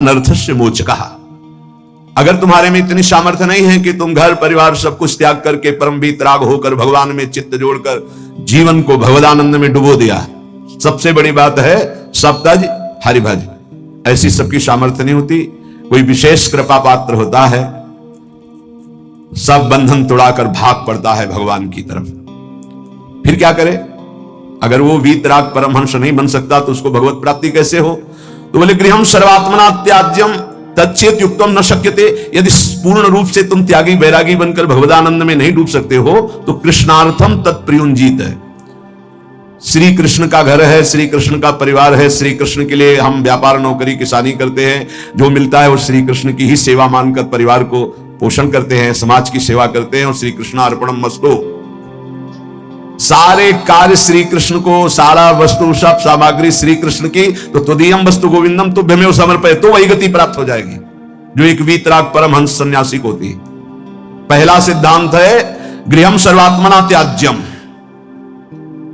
नर्थस्य मोचकः। अगर तुम्हारे में इतनी सामर्थ्य नहीं है कि तुम घर परिवार सब कुछ त्याग करके परम वीतराग होकर भगवान में चित्त जोड़कर जीवन को भगवदानंद में डुबो दिया, सबसे बड़ी बात है सप्तज हरिभज, ऐसी सबकी सामर्थ्य नहीं होती। कोई विशेष कृपा पात्र होता है, सब बंधन तोड़ाकर भाग पड़ता है भगवान की तरफ। फिर क्या करे? अगर वो वीतराग परमहंस नहीं बन सकता तो उसको भगवत प्राप्ति कैसे हो? तो बोले गृहम सर्वात्मना त्याज्यम तच्चेत युक्तम न शक्यते। यदि पूर्ण रूप से तुम त्यागी वैरागी बनकर भगवदानंद में नहीं डूब सकते हो तो कृष्णार्थम तत्प्रियुंजीत है। श्री कृष्ण का घर है, श्री कृष्ण का परिवार है, श्री कृष्ण के लिए हम व्यापार नौकरी किसानी करते हैं, जो मिलता है वो श्री कृष्ण की ही सेवा मानकर परिवार को पोषण करते हैं, समाज की सेवा करते हैं और श्री कृष्णार्पणम मस्तु। सारे कार्य श्री कृष्ण को, सारा वस्तु सब सामग्री श्री कृष्ण की, तो तुदीयम वस्तु गोविंदम तुभ्यमेव समर्पय, तो वही गति प्राप्त हो जाएगी जो एक वीतराग परमहंस सन्यासी को होती है। पहला सिद्धांत है गृहम सर्वात्मना त्याज्यम,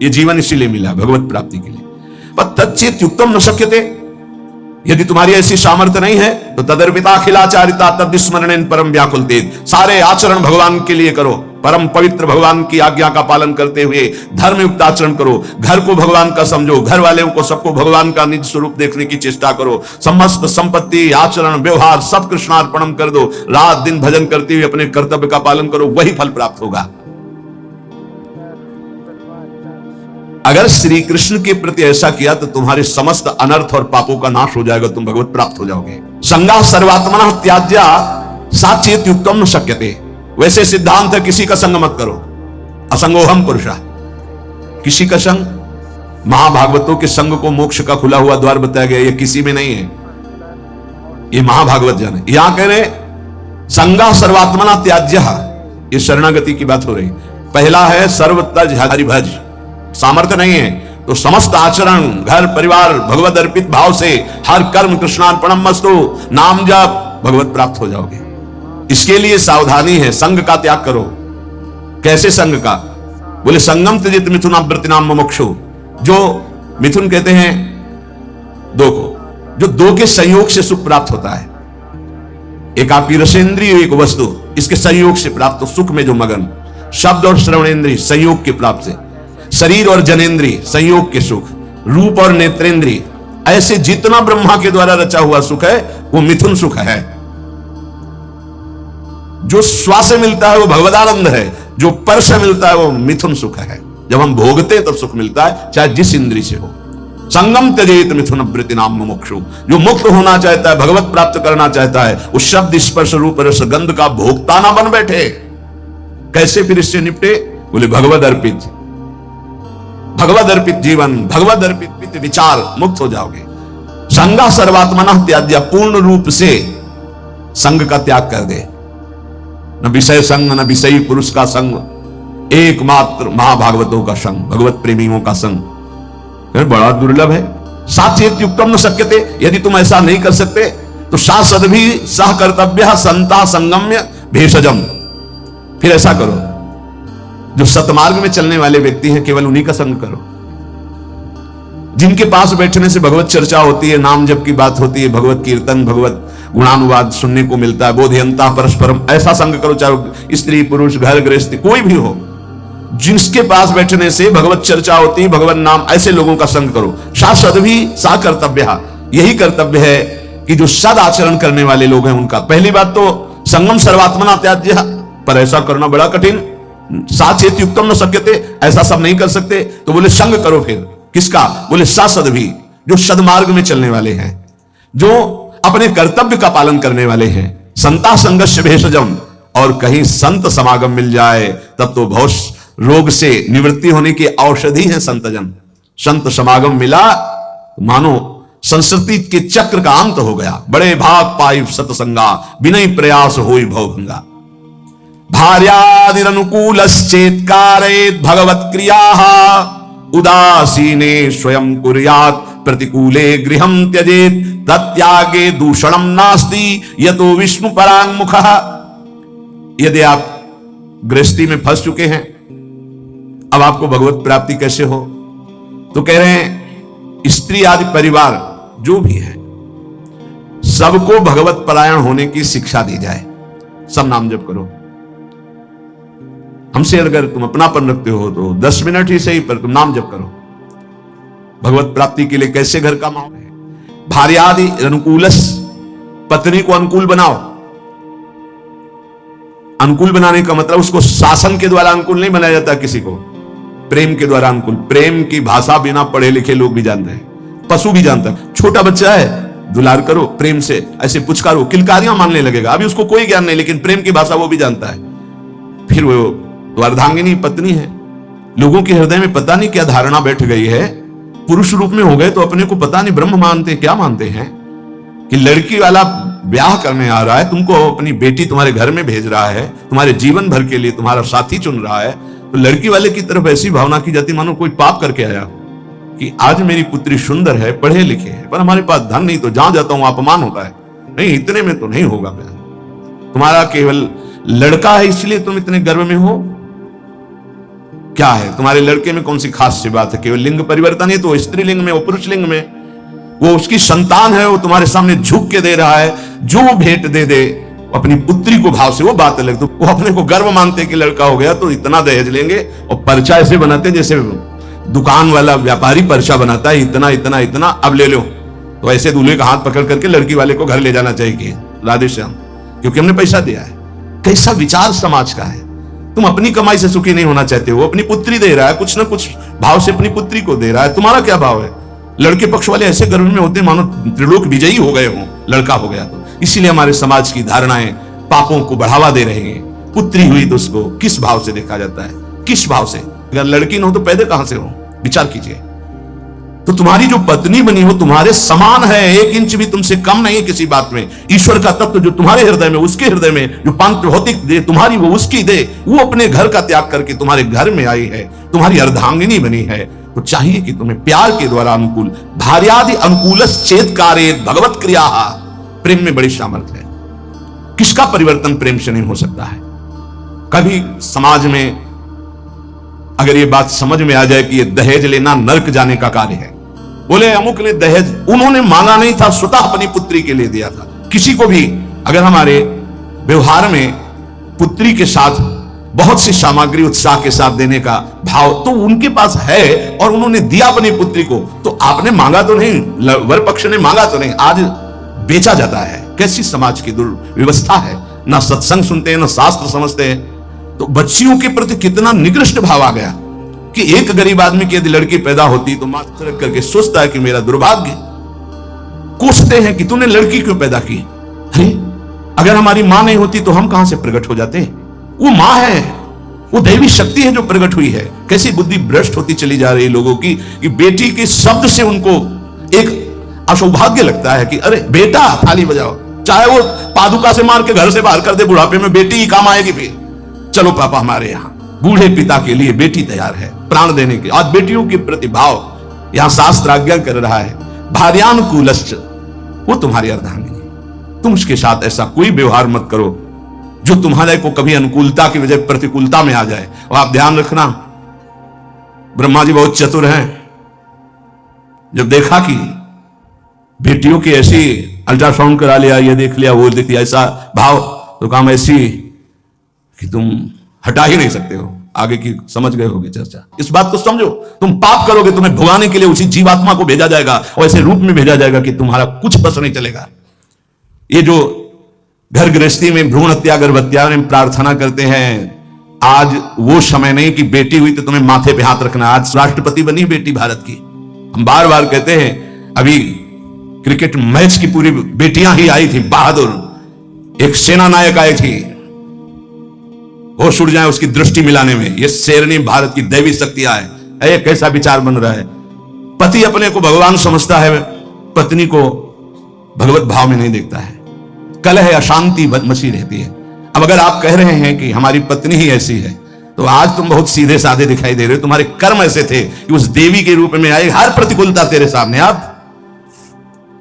ये जीवन इसीलिए मिला भगवत प्राप्ति के लिए। पर तच्चेत युक्तम न शक्यते, यदि तुम्हारी ऐसी सामर्थ्य नहीं है तो तदर्पिता अखिलाचारिता तद्विस्मरणेन परम व्याकुलतेत, सारे आचरण भगवान के लिए करो, परम पवित्र भगवान की आज्ञा का पालन करते हुए धर्मयुक्त आचरण करो, घर को भगवान का समझो, घर वालों को सबको भगवान का निज स्वरूप देखने की चेष्टा करो, समस्त संपत्ति आचरण व्यवहार सब कृष्णार्पणम कर दो, रात दिन भजन करते हुए अपने कर्तव्य का पालन करो, वही फल प्राप्त होगा। अगर श्री कृष्ण के प्रति ऐसा किया तो तुम्हारे समस्त अनर्थ और पापों का नाश हो जाएगा, तुम भगवत प्राप्त हो जाओगे। संगा सर्वात्मना त्याज्या साचेत युक्तम न शक्यते। वैसे सिद्धांत है किसी का संग मत करो, असंगोहम पुरुषा, किसी का संग, महाभागवतों के संग को मोक्ष का खुला हुआ द्वार बताया गया, ये किसी में नहीं है, ये महाभागवत जन है। यहां कह रहे संगा सर्वात्मना त्याज्य, ये शरणागति की बात हो रही। पहला है सर्वतज हरिभज, सामर्थ्य नहीं है तो समस्त आचरण घर परिवार भगवत अर्पित भाव से हर कर्म कृष्णार्पणम मस्तु, नाम जप, भगवत प्राप्त हो जाओगे। इसके लिए सावधानी है, संग का त्याग करो। कैसे संग का? बोले संगम त्यजित मिथुनावृत्तिनाम मुमुक्षु, जो मिथुन कहते हैं दो को, जो दो के संयोग से सुख प्राप्त होता है। एक आपकी रसेंद्रिय, एक वस्तु, इसके संयोग से प्राप्त सुख में जो मगन, शब्द और श्रवणेन्द्रिय संयोग के प्राप्त से, शरीर और जनेन्द्रिय संयोग के सुख, रूप और नेत्रेंद्रिय, ऐसे जितना ब्रह्मा के द्वारा रचा हुआ सुख है वो मिथुन सुख है। जो श्वास से मिलता है वो भगवदानंद है, जो पर से मिलता है वो मिथुन सुख है। जब हम भोगते तब सुख मिलता है, चाहे जिस इंद्रिय से हो। संगम त्यजेत मिथुन वृत्ति नाम मुमुक्षु, जो मुक्त होना चाहता है, भगवत प्राप्त करना चाहता है, उस शब्द स्पर्श रूप रस गंध का भोक्ता ना बन बैठे। कैसे फिर इससे निपटे? बोले भगवद अर्पित, भगवद अर्पित जीवन, भगवद अर्पित विचार, मुक्त हो जाओगे। संगा सर्वात्मना त्याज्य, पूर्ण रूप से संग का त्याग कर दे, न विषय संग न विषयी पुरुष का संग, एकमात्र महाभागवतों का संग, भगवत प्रेमियों का संग बड़ा दुर्लभ है। साचेत युक्तम न शक्यते, यदि तुम ऐसा नहीं कर सकते तो सासदभी सह कर्तव्य संता संगम्य भेषजम, फिर ऐसा करो, जो सतमार्ग में चलने वाले व्यक्ति हैं केवल उन्हीं का संग करो, जिनके पास बैठने से भगवत चर्चा होती है, नाम जप की बात होती है, भगवत कीर्तन भगवत गुणानुवाद सुनने को मिलता है, बोधयंता परस्परम, ऐसा संग करो, चाहे स्त्री पुरुष घर गृहस्थी कोई भी हो, जिसके पास बैठने से भगवत चर्चा होती है, भगवत नाम, ऐसे लोगों का संग करो। शाश्वत भी सा कर्तव्य, यही कर्तव्य है कि जो सद आचरण करने वाले लोग हैं उनका। पहली बात तो संगम सर्वात्मना त्याज्य, पर ऐसा करना बड़ा कठिन। साचेत युक्तम न शक्यते, ऐसा सब नहीं कर सकते तो बोले संग करो। फिर किसका? बोले सासद भी, जो सदमार्ग में चलने वाले हैं, जो अपने कर्तव्य का पालन करने वाले हैं। संता संगस्य भेषजम, और कहीं संत समागम मिल जाए तब तो बहुत रोग से निवृत्ति होने की औषधि है संतजन। संत समागम मिला मानो संस्कृति के चक्र का अंत हो गया। बड़े भाग पाई सतसंगा, विनय प्रयास होई भवभंगा। भार्यादिरनुकूलश्चेत्कारेत भगवत क्रिया, उदासीने स्वयं कुर्यात प्रतिकूले गृहं त्यजेत, तत्यागे दूषणम नास्ति यतो विष्णु परांगमुखः। यदि आप गृहस्थी में फंस चुके हैं, अब आपको भगवत प्राप्ति कैसे हो? तो कह रहे हैं स्त्री आदि परिवार जो भी है सबको भगवत परायण होने की शिक्षा दी जाए। सब नाम जप करो। हमसे अगर तुम अपनापन रखते हो तो 10 मिनट ही सही, पर तुम नाम जप करो। भगवत प्राप्ति के लिए कैसे घर का माहौल है? भार्यादि अनुकूलस, पत्नी को अनुकूल बनाओ। अनुकूल बनाने का मतलब उसको शासन के द्वारा अनुकूल नहीं बनाया जाता, किसी को प्रेम के द्वारा अनुकूल। प्रेम की भाषा बिना पढ़े लिखे लोग भी जानते हैं, पशु भी जानता है। छोटा बच्चा है, दुलार करो, प्रेम से ऐसे पुचकारो, किलकारियां मानने लगेगा। अभी उसको कोई ज्ञान नहीं, लेकिन प्रेम की भाषा वो भी जानता है। फिर वो तो अर्धांगिनी पत्नी है। लोगों के हृदय में पता नहीं क्या धारणा बैठ गई है, पुरुष रूप में हो गए तो अपने को पता नहीं ब्रह्म मानते क्या मानते हैं, कि लड़की वाला ब्याह करने आ रहा है, तुमको अपनी बेटी तुम्हारे घर में भेज रहा है, तुम्हारे जीवन भर के लिए तुम्हारा साथी चुन रहा है, तो लड़की वाले की तरफ ऐसी भावना की जाती मानो कोई पाप करके आया कि आज मेरी पुत्री सुंदर है, पढ़े लिखे है, पर हमारे पास धन नहीं, तो जहां जाता हूं अपमान होता है। नहीं, इतने में तो नहीं होगा ब्याह। तुम्हारा केवल लड़का है इसलिए तुम इतने गर्व में हो? क्या है तुम्हारे लड़के में कौन सी खास सी बात है? केवल लिंग परिवर्तन है तो स्त्रीलिंग में, वो पुरुष लिंग में, वो उसकी संतान है, वो तुम्हारे सामने झुक के दे रहा है। जो भेंट दे दे अपनी पुत्री को भाव से, वो बात अलग। तो वो अपने को गर्व मानते कि लड़का हो गया तो इतना दहेज लेंगे, और पर्चा ऐसे बनाते जैसे दुकान वाला व्यापारी पर्चा बनाता है, इतना इतना इतना, अब ले लो। तो ऐसे दूल्हे का हाथ पकड़ करके लड़की वाले को घर ले जाना चाहिए, राधे श्याम, क्योंकि हमने पैसा दिया है। कैसा विचार समाज का है? तुम अपनी कमाई से सुखी नहीं होना चाहते हो, अपनी पुत्री दे रहा है, कुछ ना कुछ भाव से अपनी पुत्री को दे रहा है। तुम्हारा क्या भाव है? लड़के पक्ष वाले ऐसे गर्व में होते मानो त्रिलोक विजयी हो गए हो लड़का हो गया तो। इसीलिए हमारे समाज की धारणाएं पापों को बढ़ावा दे रहे हैं। पुत्री हुई तो उसको किस भाव से देखा जाता है, किस भाव से? अगर लड़की न हो तो पैदा कहां से हो? विचार कीजिए। तो तुम्हारी जो पत्नी बनी हो तुम्हारे समान है, 1 इंच भी तुमसे कम नहीं है किसी बात में। ईश्वर का तत्व जो तुम्हारे हृदय में, उसके हृदय में जो पांच भौतिक दे तुम्हारी, वो उसकी दे, वो अपने घर का त्याग करके तुम्हारे घर में आई है, तुम्हारी अर्धांगिनी बनी है। तो चाहिए कि तुम्हें प्यार के द्वारा अनुकूल, भार्यादि अनुकूलस चेत कार्य भगवत क्रिया। प्रेम में बड़ी सामर्थ्य है। किसका परिवर्तन प्रेम से नहीं हो सकता है? कभी समाज में अगर ये बात समझ में आ जाए कि ये दहेज लेना नरक जाने का कार्य है, बोले अमुक ने दहेज, उन्होंने मांगा नहीं था, स्वतः अपनी पुत्री के लिए दिया था। किसी को भी अगर हमारे व्यवहार में पुत्री के साथ बहुत सी सामग्री उत्साह के साथ देने का भाव तो उनके पास है, और उन्होंने दिया अपनी पुत्री को, तो आपने मांगा तो नहीं, वर पक्ष ने मांगा तो नहीं, आज बेचा जाता है। कैसी समाज की दुर्व्यवस्था है। ना सत्संग सुनते हैं, ना शास्त्र समझते हैं। तो बच्चियों के प्रति कितना निकृष्ट भाव आ गया कि एक गरीब आदमी की यदि लड़की पैदा होती तो माथा रख करके सोचता है कि मेरा दुर्भाग्य। कोसते हैं कि तूने लड़की क्यों पैदा की। अरे अगर हमारी मां नहीं होती तो हम कहां से प्रकट हो जाते? वो मां है, वो दैवी शक्ति है जो प्रकट हुई है। कैसी बुद्धि भ्रष्ट होती चली जा रही लोगों की कि बेटी के शब्द से उनको एक असौभाग्य लगता है कि अरे बेटा थाली बजाओ, चाहे वो पादुका से मार के घर से बाहर कर दे, बुढ़ापे में बेटी ही काम आएगी। फिर चलो पापा हमारे यहाँ, बूढ़े पिता के लिए बेटी तैयार है प्राण देने के। आज बेटियों के प्रति भाव यहां शास्त्र आज्ञा कर रहा है, भार्यानुकूलश्च, वो तुम्हारी अर्धांगिनी। तुम उसके साथ ऐसा कोई व्यवहार मत करो जो तुम्हारे को कभी अनुकूलता की वजह प्रतिकूलता में आ जाए। और आप ध्यान रखना, ब्रह्मा जी बहुत चतुर हैं। जब देखा कि बेटियों की ऐसी अल्ट्रासाउंड करा लिया, ये देख लिया, वो देख लिया, ऐसा भाव, तो काम ऐसी कि तुम हटा ही नहीं सकते हो। आगे की समझ गए होगे चर्चा। इस बात को समझो, तुम पाप करोगे तुम्हें भुगाने के लिए उसी जीवात्मा को भेजा जाएगा, और ऐसे रूप में भेजा जाएगा कि तुम्हारा कुछ बस नहीं चलेगा। ये जो घर गृहस्थी में भ्रूण हत्या गर्भ हत्या में प्रार्थना करते हैं, आज वो समय नहीं कि बेटी हुई तो तुम्हें माथे पे हाथ रखना। आज राष्ट्रपति बनी बेटी भारत की। हम बार बार कहते हैं, अभी क्रिकेट मैच की पूरी बेटियां ही आई थी, बहादुर। एक सेना नायक आई थी, होश उड़ जाए उसकी दृष्टि मिलाने में। ये शेरनी भारत की दैवी शक्तियां है। ये कैसा विचार बन रहा है? पति अपने को भगवान समझता है, पत्नी को भगवत भाव में नहीं देखता है। कलह अशांति मची रहती है। अब अगर आप कह रहे हैं कि हमारी पत्नी ही ऐसी है, तो आज तुम बहुत सीधे साधे दिखाई दे रहे हो। तुम्हारे कर्म ऐसे थे कि उस देवी के रूप में आई, हर प्रतिकूलता तेरे सामने। आप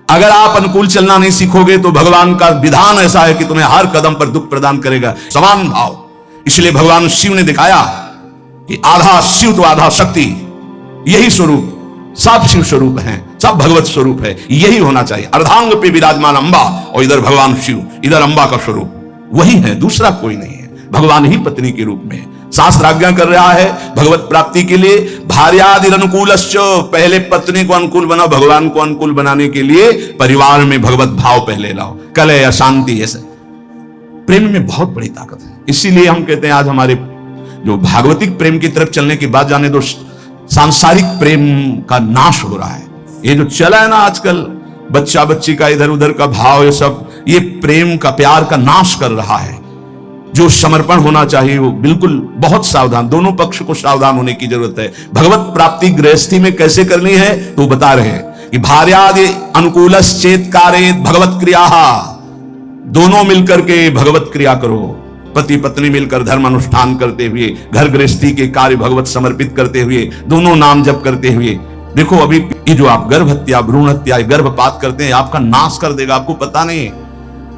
अगर आप अनुकूल चलना नहीं सीखोगे तो भगवान का विधान ऐसा है कि तुम्हें हर कदम पर दुख प्रदान करेगा। समान भाव। इसलिए भगवान शिव ने दिखाया कि आधा शिव तो आधा शक्ति, यही स्वरूप, सब शिव स्वरूप हैं। सब भगवत स्वरूप है, यही होना चाहिए। अर्धांग पे विराजमान अंबा और इधर भगवान शिव, इधर अंबा का स्वरूप वही है, दूसरा कोई नहीं है। भगवान ही पत्नी के रूप में शास्त्र आज्ञा कर रहा है भगवत प्राप्ति के लिए। भार्यादि अनुकूलश्च, पहले पत्नी को अनुकूल बनाओ, भगवान को अनुकूल बनाने के लिए परिवार में भगवत भाव पहले लाओ। कलह अशांति ऐसे प्रेम में बहुत बड़ी ताकत है। इसीलिए हम कहते हैं आज हमारे जो भागवतिक प्रेम की तरफ चलने की बात जाने दो, सांसारिक प्रेम का नाश हो रहा है। ये जो चला है ना आजकल बच्चा बच्ची का इधर उधर का भाव, ये सब ये प्रेम का प्यार का नाश कर रहा है। जो समर्पण होना चाहिए वो बिल्कुल बहुत सावधान, दोनों पक्ष को सावधान होने की जरूरत है। भगवत प्राप्ति गृहस्थी में कैसे करनी है तो बता रहे हैं कि भार्यादि अनुकूलश्चेत कारेत भगवत क्रिया, दोनों मिलकर के भगवत क्रिया करो। पति पत्नी मिलकर धर्म अनुष्ठान करते हुए, घर गृहस्थी के कार्य भगवत समर्पित करते हुए, दोनों नाम जप करते हुए। देखो अभी ये जो आप गर्भ हत्या, भ्रूण हत्या, गर्भपात करते हैं, आपका नाश कर देगा, आपको पता नहीं।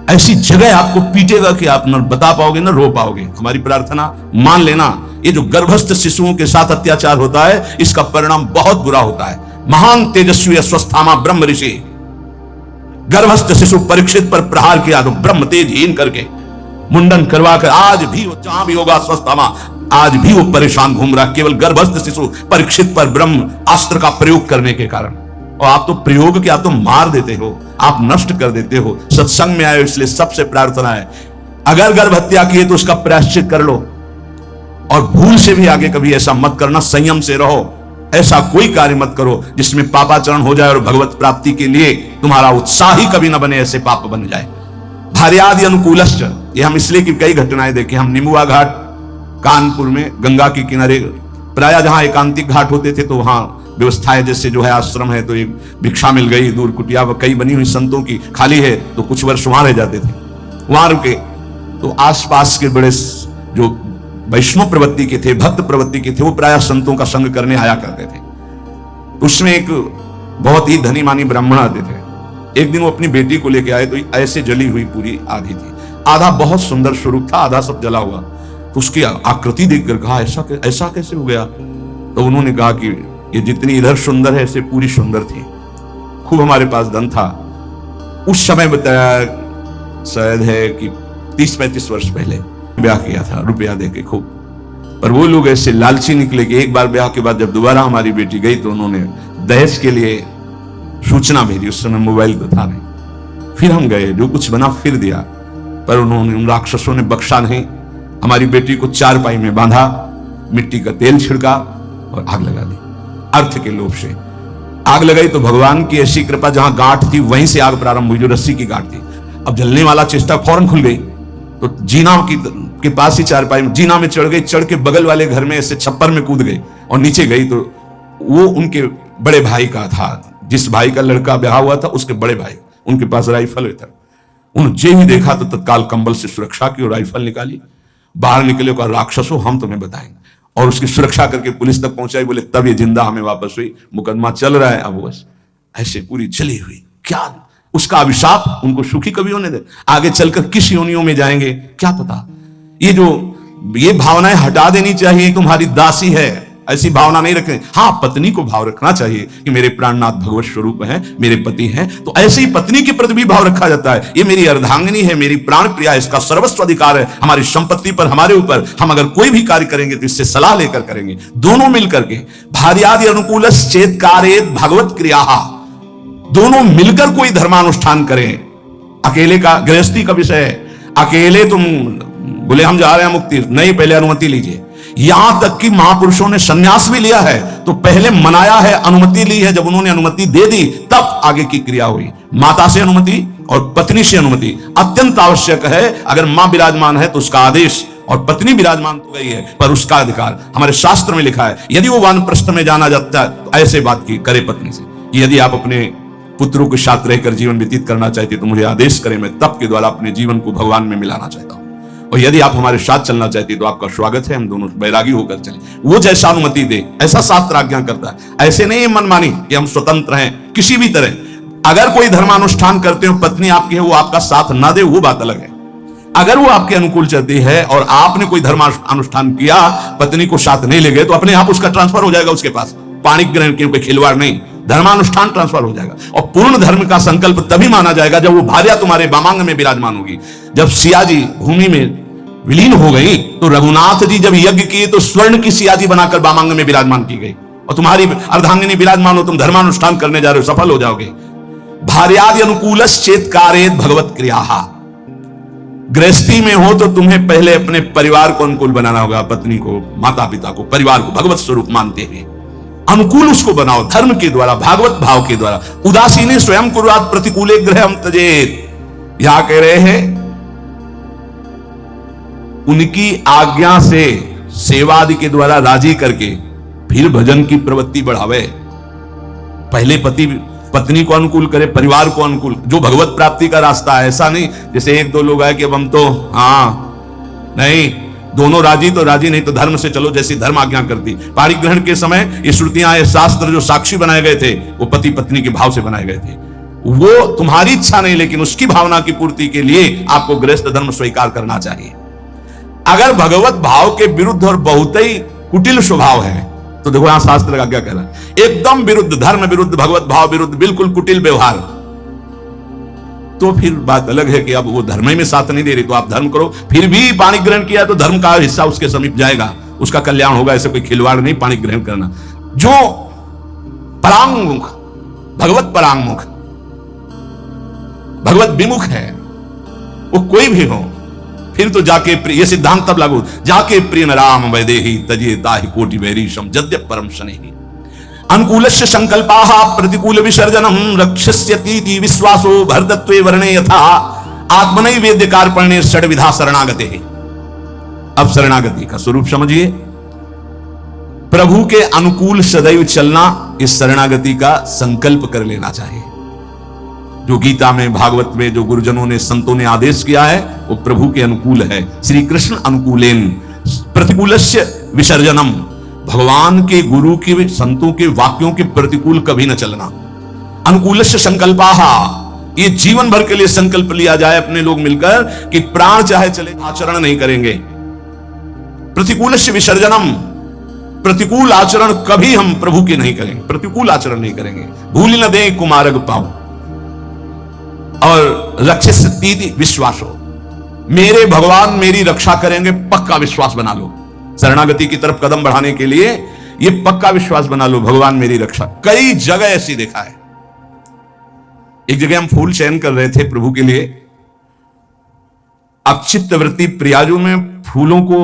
ऐसी जगह आपको पीटेगा कि आप न बता पाओगे न रो पाओगे। हमारी प्रार्थना मान लेना, ये जो गर्भस्थ शिशुओं के साथ अत्याचार होता है इसका परिणाम बहुत बुरा होता है। महान तेजस्वी अश्वस्थामा ब्रह्म ऋषि गर्भस्थ शिशु परीक्षित पर प्रहार किया तो ब्रह्म तेजहीन करके मुंडन करवाकर आज भी जहां भी होगा अश्वस्थामा, आज भी वो परेशान घूम रहा, केवल गर्भस्थ शिशु परीक्षित पर ब्रह्म अस्त्र का प्रयोग करने के कारण। और आप तो प्रयोग के, आप तो मार देते हो, आप नष्ट कर देते हो। सत्संग में आए इसलिए सबसे प्रार्थना है, अगर गर्भ हत्या की है तो उसका प्रायश्चित कर लो, और भूल से भी आगे कभी ऐसा मत करना, संयम से रहो। ऐसा कोई कार्य मत करो जिसमें पापाचरण हो जाए और भगवत प्राप्ति के लिए तुम्हारा उत्साह ही कभी ना बने, ऐसे पाप बन जाए। भार्यादि अनुकूलश्च, ये हम इसलिए कि कई घटनाएं देखे हम। निमुआ घाट कानपुर में गंगा के किनारे, प्राय जहां एकांतिक घाट होते थे तो वहां व्यवस्थाएं जैसे जो है आश्रम है, तो एक भिक्षा मिल गई, दूर कुटिया कई बनी हुई संतों की खाली है, तो कुछ वर्ष वहां रह जाते थे, वहां रुके। तो आसपास के बड़े जो वैष्णव प्रवृत्ति के थे, भक्त प्रवृत्ति के थे, वो प्राय संतों का संग करने आया करते थे। उसमें एक बहुत ही धनी मानी ब्राह्मण आते थे। एक दिन वो अपनी बेटी को लेके आए तो ऐसे जली हुई पूरी आधी थी, आधा बहुत सुंदर स्वरूप था, आधा सब जला हुआ। तो उसकी आकृति देखकर कहा ऐसा कैसे हो गया? तो उन्होंने कहा कि ये जितनी इधर सुंदर है ऐसे पूरी सुंदर थी। खूब हमारे पास धन था उस समय, बताया शायद है कि 30-35 वर्ष पहले ब्याह किया था रुपया देके खूब। पर वो लोग ऐसे लालची निकले कि एक बार ब्याह के बाद जब दोबारा हमारी बेटी गई तो उन्होंने दहेज के लिए सूचना भेजी। उस समय मोबाइल तो था नहीं। फिर हम गए, जो कुछ बना फिर दिया, पर उन्होंने, उन राक्षसों ने बख्शा नहीं। हमारी बेटी को चारपाई में बांधा, मिट्टी का तेल छिड़का और आग लगा दी। अर्थ के लोभ से आग लगाई तो भगवान की ऐसी कृपा, जहां गांठ थी वहीं से आग प्रारंभ हुई, जो रस्सी की गांठ थी। अब जलने वाला चेष्टा फौरन खुल गई, तो जीना के पास ही चारपाई में जीना में चढ़ गई, चढ़ के बगल वाले घर में ऐसे छप्पर में कूद गई और नीचे गई तो वो उनके बड़े भाई का था, जिस भाई का लड़का ब्याह हुआ था उसके बड़े भाई, उनके पास राइफल था। उन्होंने ही देखा तो तत्काल कंबल से सुरक्षा की और राइफल निकाली, बाहर निकले, कहा राक्षसों हम तुम्हें बताएंगे, और उसकी सुरक्षा करके पुलिस तक पहुंचाई। बोले तब ये जिंदा हमें वापस हुई, मुकदमा चल रहा है। अब बस ऐसे पूरी जली हुई, क्या उसका अभिशाप उनको सुखी कभी होने दे, आगे चलकर किस योनियों में जाएंगे क्या पता। ये भावनाएं हटा देनी चाहिए, तुम्हारी दासी है, ऐसी भावना नहीं रखें। हाँ, पत्नी को भाव रखना चाहिए कि मेरे प्राणनाथ भगवत स्वरूप हैं, मेरे पति हैं, तो ऐसे ही पत्नी के प्रति भी भाव रखा जाता है। ये मेरी अर्धांगिनी है, मेरी प्राण प्रिया, इसका सर्वस्व अधिकार है हमारी संपत्ति पर, हमारे ऊपर। हम अगर कोई भी कार्य करेंगे तो इससे सलाह लेकर करेंगे, दोनों मिलकर के। भार्यादि अनुकूलश्चेत कारेत भगवत क्रिया, दोनों मिलकर कोई धर्मानुष्ठान करें। अकेले का गृहस्थी का विषय है, अकेले तुम बोले हम जा रहे हैं मुक्ति, नहीं, पहले अनुमति लीजिए। यहां तक कि महापुरुषों ने संन्यास भी लिया है तो पहले मनाया है, अनुमति ली है। जब उन्होंने अनुमति दे दी तब आगे की क्रिया हुई। माता से अनुमति और पत्नी से अनुमति अत्यंत आवश्यक है। अगर मां विराजमान है तो उसका आदेश, और पत्नी विराजमान तो गई है पर उसका अधिकार। हमारे शास्त्र में लिखा है यदि वो वानप्रस्थ में जाना जाता है तो ऐसे बात की करे पत्नी से, यदि आप अपने पुत्रों के साथ रहकर जीवन व्यतीत करना चाहते तो मुझे आदेश करें, मैं तप के द्वारा अपने जीवन को भगवान में मिलाना चाहता हूं। और यदि आप हमारे साथ चलना चाहते तो आपका स्वागत है, हम दोनों बैरागी होकर चले। वो जैसा अनुमति दे ऐसा शास्त्र आज्ञा करता है। ऐसे नहीं मनमानी कि हम स्वतंत्र हैं किसी भी तरह। अगर कोई धर्मानुष्ठान करते हो, पत्नी आपकी है, वो आपका साथ ना दे वो बात अलग है। अगर वो आपके अनुकूल चलती है और आपने कोई धर्मानुष्ठान किया, पत्नी को साथ नहीं ले गए, तो अपने आप उसका ट्रांसफर हो जाएगा उसके पास। पाणी ग्रहण की कोई खिलवाड़ नहीं, धर्मानुष्ठान ट्रांसफर हो जाएगा। और पूर्ण धर्म का संकल्प तभी माना जाएगा जब वो भार्या तुम्हारे वामांग में विराजमान होगी। जब सिया जी भूमि में विलीन हो गई तो रघुनाथ जी जब यज्ञ किए तो स्वर्ण की सिया जी बनाकर वामांग में विराजमान की गई, और तुम्हारी अर्धांगिनी विराजमान हो, तुम धर्मानुष्ठान करने जा रहे हो, सफल हो जाओगे। भार्यादि अनुकूलश्चेत् कारयेत् भगवत क्रियाः। गृहस्थी में हो तो तुम्हें पहले अपने परिवार को अनुकूल बनाना होगा, पत्नी को, माता पिता को, परिवार को भगवत स्वरूप मानते हैं, अनुकूल उसको बनाओ धर्म के द्वारा, भागवत भाव के द्वारा। उदासीने स्वयं कुर्यात् प्रतिकूले गृहं त्यजेत्। यहां कह रहे हैं उनकी आज्ञा से सेवादि के द्वारा राजी करके फिर भजन की प्रवृत्ति बढ़ावे। पहले पत्नी को अनुकूल करे, परिवार को अनुकूल, जो भगवत प्राप्ति का रास्ता है। ऐसा नहीं जैसे एक दो लोग आए कि अब हम तो नहीं, दोनों राजी तो राजी, नहीं तो धर्म से चलो जैसी धर्म आज्ञा करती। पाणी ग्रहण के समय ये श्रुतियां, ये शास्त्र जो साक्षी बनाए गए थे वो पति पत्नी के भाव से बनाए गए थे। वो तुम्हारी इच्छा नहीं, लेकिन उसकी भावना की पूर्ति के लिए आपको गृहस्थ धर्म स्वीकार करना चाहिए। अगर भगवत भाव के विरुद्ध और बहुत ही कुटिल स्वभाव है तो देखो यहां शास्त्र का क्या कह रहा है, एकदम विरुद्ध, धर्म विरुद्ध, भगवत भाव विरुद्ध, बिल्कुल कुटिल व्यवहार, तो फिर बात अलग है कि अब वो धर्म में साथ नहीं दे रही तो आप धर्म करो। फिर भी पाणी ग्रहण किया तो धर्म का हिस्सा उसके समीप जाएगा, उसका कल्याण होगा। ऐसे कोई खिलवाड़ नहीं पाणी ग्रहण करना। जो परांगमुख, भगवत परांगमुख, भगवत विमुख है, वो कोई भी हो, फिर तो जाके प्रिय, ये सिद्धांत तब लागू, जाके प्रिय राम वैदेही तजे ताहि कोटि वैरीशम जद्य परम शनेहि। अनुकूलस्य संकल्पाः प्रतिकूल विसर्जनम रक्षस्यतीति विश्वासो भरतत्वे वर्णे यथा आत्मनैव वेद्य कार्पण्ये षड्विधा शरणागते। अब शरणागति का स्वरूप समझिए। प्रभु के अनुकूल सदैव चलना, इस शरणागति का संकल्प कर लेना चाहिए। जो गीता में, भागवत में जो गुरुजनों ने, संतों ने आदेश किया है वो प्रभु के अनुकूल है। श्री कृष्ण अनुकूलेन प्रतिकूलस्य विसर्जनम, भगवान के, गुरु के, संतों के वाक्यों के प्रतिकूल कभी न चलना। अनुकूलस्य संकल्पाः, ये जीवन भर के लिए संकल्प लिया जाए अपने लोग मिलकर कि प्राण चाहे चले आचरण नहीं करेंगे। प्रतिकूलस्य विसर्जनम, प्रतिकूल आचरण कभी हम प्रभु के नहीं करेंगे, प्रतिकूल आचरण नहीं करेंगे। भूल न दे कुमारग पाओ। और रक्षस्यतीति विश्वासो, मेरे भगवान मेरी रक्षा करेंगे, पक्का विश्वास बना लो। शरणागति की तरफ कदम बढ़ाने के लिए ये पक्का विश्वास बना लो, भगवान मेरी रक्षा। कई जगह ऐसी देखा है। एक जगह हम फूल चयन कर रहे थे प्रभु के लिए। अब चित्तवृत्ति प्रयाजों में फूलों को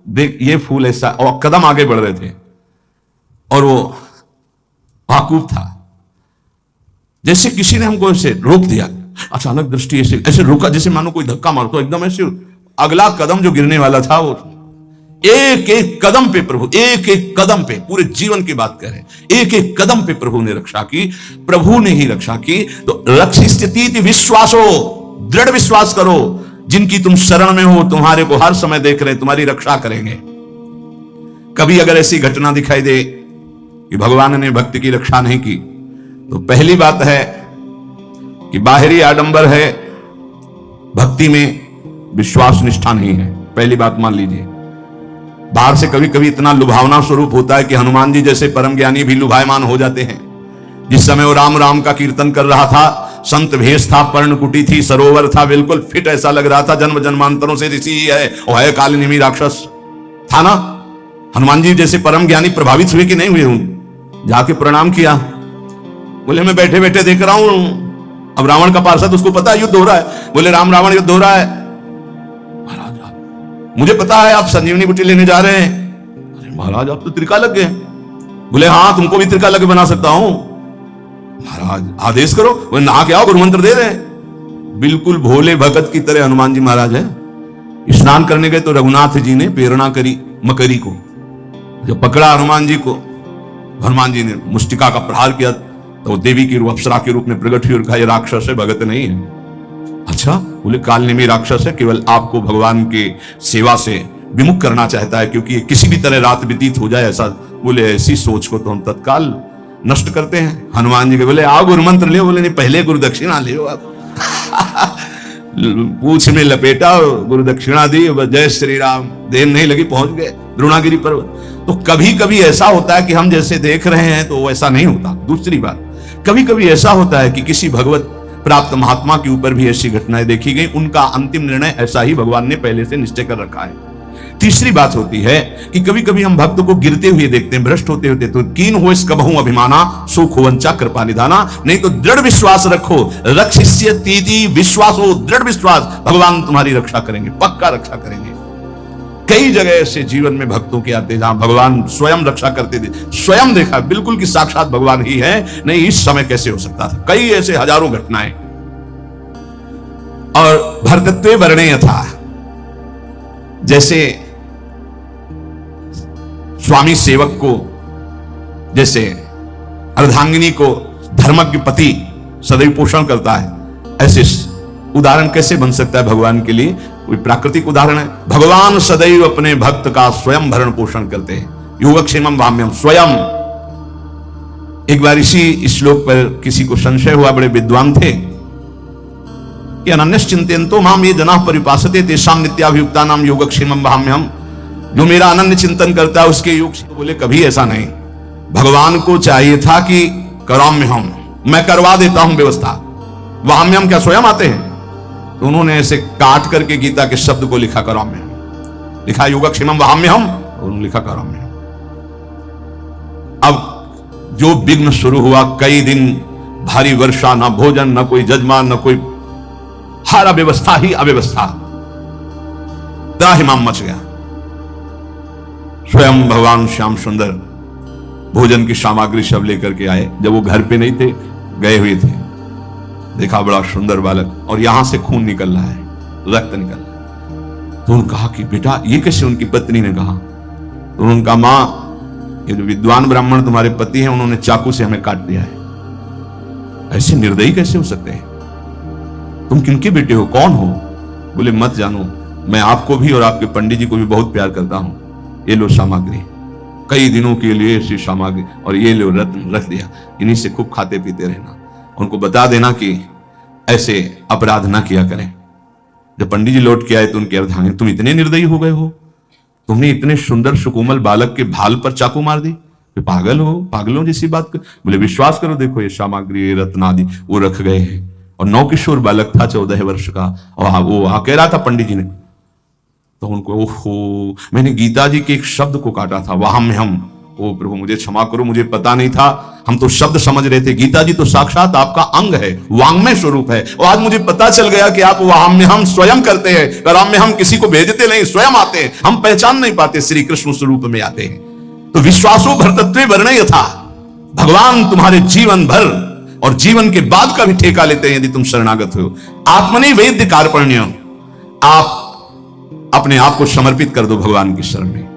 देख, ये फूल ऐसा, और कदम आगे बढ़ रहे थे और वो वाकूफ था। जैसे किसी ने हमको ऐसे रोक दिया, अचानक दृष्टि ऐसे रोका, जैसे मानो कोई धक्का मारो, तो एकदम ऐसे अगला कदम जो गिरने वाला था वो एक एक कदम पे प्रभु, एक एक कदम पे, पूरे जीवन की बात करें, एक एक कदम पे प्रभु ने रक्षा की, प्रभु ने ही रक्षा की। तो रक्षिस्यतीति विश्वासो, दृढ़ विश्वास करो, जिनकी तुम शरण में हो तुम्हारे को हर समय देख रहे, तुम्हारी रक्षा करेंगे। कभी अगर ऐसी घटना दिखाई दे कि भगवान ने भक्ति की रक्षा नहीं की, तो पहली बात है कि बाहरी आडंबर है, भक्ति में विश्वास निष्ठा नहीं है। पहली बात मान लीजिए। बाहर से कभी कभी इतना लुभावना स्वरूप होता है कि हनुमान जी जैसे परम ज्ञानी भी लुभायमान हो जाते हैं। जिस समय वो राम राम का कीर्तन कर रहा था, संत भेष था, पर्णकुटी थी, सरोवर था, बिल्कुल फिट ऐसा लग रहा था, जन्म जन्मांतरों से ऋषि ही है और है कालनेमी राक्षस था ना। हनुमान जी जैसे परम ज्ञानी प्रभावित हुए कि नहीं हुए? हूं जाके प्रणाम किया, बोले मैं बैठे बैठे देख रहा हूं। अब रावण का पार्षद, उसको पता है युद्ध हो रहा है, बोले राम रावण युद्ध हो रहा है। महाराज मुझे पता है आप संजीवनी बूटी लेने जा रहे हैं। अरे महाराज आप तो त्रिका लग गए। बोले हाँ तुमको भी त्रिका लगे बना सकता हूं। महाराज आदेश करो। बोले नहा के आओ, गुरु मंत्र दे रहे हैं। बिल्कुल भोले भगत की तरह हनुमान जी महाराज है। स्नान करने गए तो रघुनाथ जी ने प्रेरणा करी मकरी को, जब पकड़ा हनुमान जी को, हनुमान जी ने मुष्टिका का प्रहार किया तो देवी की रूप, अप्सरा के रूप में प्रकट हुई और कहा ये राक्षस है, भगत नहीं है। अच्छा, बोले कालनेमी राक्षस है, केवल आपको भगवान के सेवा से विमुख करना चाहता है, क्योंकि किसी भी तरह रात व्यतीत हो जाए ऐसा। बोले ऐसी सोच को तो हम तत्काल नष्ट करते हैं। हनुमान जी के बोले आओ गुरु मंत्र लियो। बोले नहीं पहले गुरु दक्षिणा लियो आप। पूछ में लपेटा, गुरु दक्षिणा दी, जय श्री राम, देर नहीं लगी पहुंच गए द्रोणागिरी पर्वत। तो कभी कभी ऐसा होता है कि हम जैसे देख रहे हैं तो वैसा नहीं होता। दूसरी बात, कभी कभी ऐसा होता है कि किसी भगवत प्राप्त महात्मा के ऊपर भी ऐसी घटनाएं देखी गई, उनका अंतिम निर्णय ऐसा ही भगवान ने पहले से निश्चय कर रखा है। तीसरी बात होती है कि कभी कभी हम भक्त को गिरते हुए देखते हैं, भ्रष्ट होते होते, तो कीन हो इस कबहू अभिमाना सो खोवंचा कृपा निधाना। नहीं तो दृढ़ विश्वास रखो, रक्षिष्यतीति विश्वास हो, दृढ़ विश्वास, भगवान तुम्हारी रक्षा करेंगे, पक्का रक्षा करेंगे। कई जगह ऐसे जीवन में भक्तों के आते जहां भगवान स्वयं रक्षा करते थे, स्वयं देखा बिल्कुल कि साक्षात भगवान ही है, नहीं इस समय कैसे हो सकता था। कई ऐसे हजारों घटनाएं। और भर्तृत्वे वर्णेय था, जैसे स्वामी सेवक को, जैसे अर्धांगिनी को धर्मज्ञ पति सदैव पोषण करता है, ऐसे उदाहरण कैसे बन सकता है भगवान के लिए? कोई प्राकृतिक उदाहरण है? भगवान सदैव अपने भक्त का स्वयं भरण पोषण करते हैं। योगक्षेमम वाम्यम, स्वयं। एक बार इसी श्लोक पर किसी को संशय हुआ, बड़े विद्वान थे, कि अनन्यश्चिन्तयन्तो माम ये जनाः परिपासते तेषां नित्याभियुक्तानां योगक्षेमम वहाम्यहम्। जो मेरा अनन्य चिंतन करता है उसके योग। बोले कभी ऐसा नहीं, भगवान को चाहिए था कि कराम्य हम, मैं करवा देता हूं व्यवस्था, वहाम्यम क्या स्वयं आते हैं? तो उन्होंने ऐसे काट करके गीता के शब्द को लिखा कराम्य, लिखा योगक्षेमम वहाम्यहम्, उन्होंने लिखा कराम्य। अब जो विघ्न शुरू हुआ, कई दिन भारी वर्षा, ना भोजन, ना कोई जजमान, ना कोई, हर अव्यवस्था ही अव्यवस्था, दाहिमाम मच गया। स्वयं भगवान श्याम सुंदर भोजन की सामग्री सब लेकर के आए। जब वो घर पे नहीं थे, गए हुए थे, देखा बड़ा सुंदर बालक, और यहां से खून निकल रहा है, रक्त निकल रहा है। तो उन्होंने कहा कि बेटा ये कैसे? उनकी पत्नी ने कहा, तो उन्होंने कहा मां, ये जो विद्वान ब्राह्मण तुम्हारे पति हैं, उन्होंने चाकू से हमें काट दिया है। ऐसे निर्दयी कैसे हो सकते हैं? तुम किनके बेटे हो, कौन हो? बोले मत जानो, मैं आपको भी और आपके पंडित जी को भी बहुत प्यार करता हूं। ये लो सामग्री, कई दिनों के लिए ऐसी सामग्री, और ये लो रत्न रख दिया, इन्हीं से खूब खाते पीते रहना। उनको बता देना कि ऐसे अपराध ना किया करें। जब पंडित जी लौट के आए तो उनके अर्धांगिनी, तुम इतने निर्दयी हो गए हो, तुमने इतने सुंदर सुकोमल बालक के भाल पर चाकू मार दी, पागल हो, पागलों जैसी बात कर। बोले विश्वास करो, देखो ये सामग्री, रत्न आदि वो रख गए हैं। और नवकिशोर बालक था, 14 वर्ष का, और वो कह रहा था पंडित जी ने, तो उनको ओहो, मैंने गीता जी के एक शब्द को काटा था, वहाम्यहम्। ओ प्रभु मुझे क्षमा करो, मुझे पता नहीं था, हम तो शब्द समझ रहे थे। गीता जी तो साक्षात आपका अंग है, वांग्मय स्वरूप है, और आज मुझे पता चल गया कि आप वहाम्यहम् स्वयं करते हैं, कराम्यहम् किसी को भेजते नहीं, स्वयं आते हैं। हम पहचान नहीं पाते, श्री कृष्ण स्वरूप में आते हैं। तो विश्वासो भर्तृत्वे वर्णेय था, भगवान तुम्हारे जीवन भर और जीवन के बाद का भी ठेका लेते हैं यदि तुम शरणागत हो। आत्मनि वेद्य कार्पण्य, आप अपने आप को समर्पित कर दो भगवान की शरण में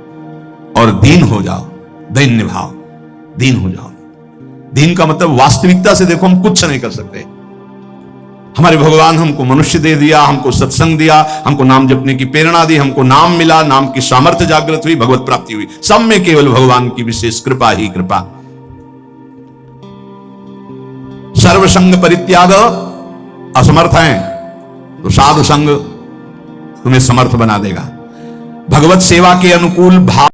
और दीन हो जाओ, दैन्य भाव, दीन हो जाओ। दीन का मतलब वास्तविकता से देखो, हम कुछ नहीं कर सकते। हमारे भगवान हमको मनुष्य दे दिया, हमको सत्संग दिया, हमको नाम जपने की प्रेरणा दी, हमको नाम मिला, नाम की सामर्थ्य जागृत हुई, भगवत प्राप्ति हुई। सब में केवल भगवान की विशेष कृपा ही कृपा। सर्वसंग परित्याग, असमर्थ हैं तो साधु संग तुम्हें समर्थ बना देगा। भगवत सेवा के अनुकूल भाव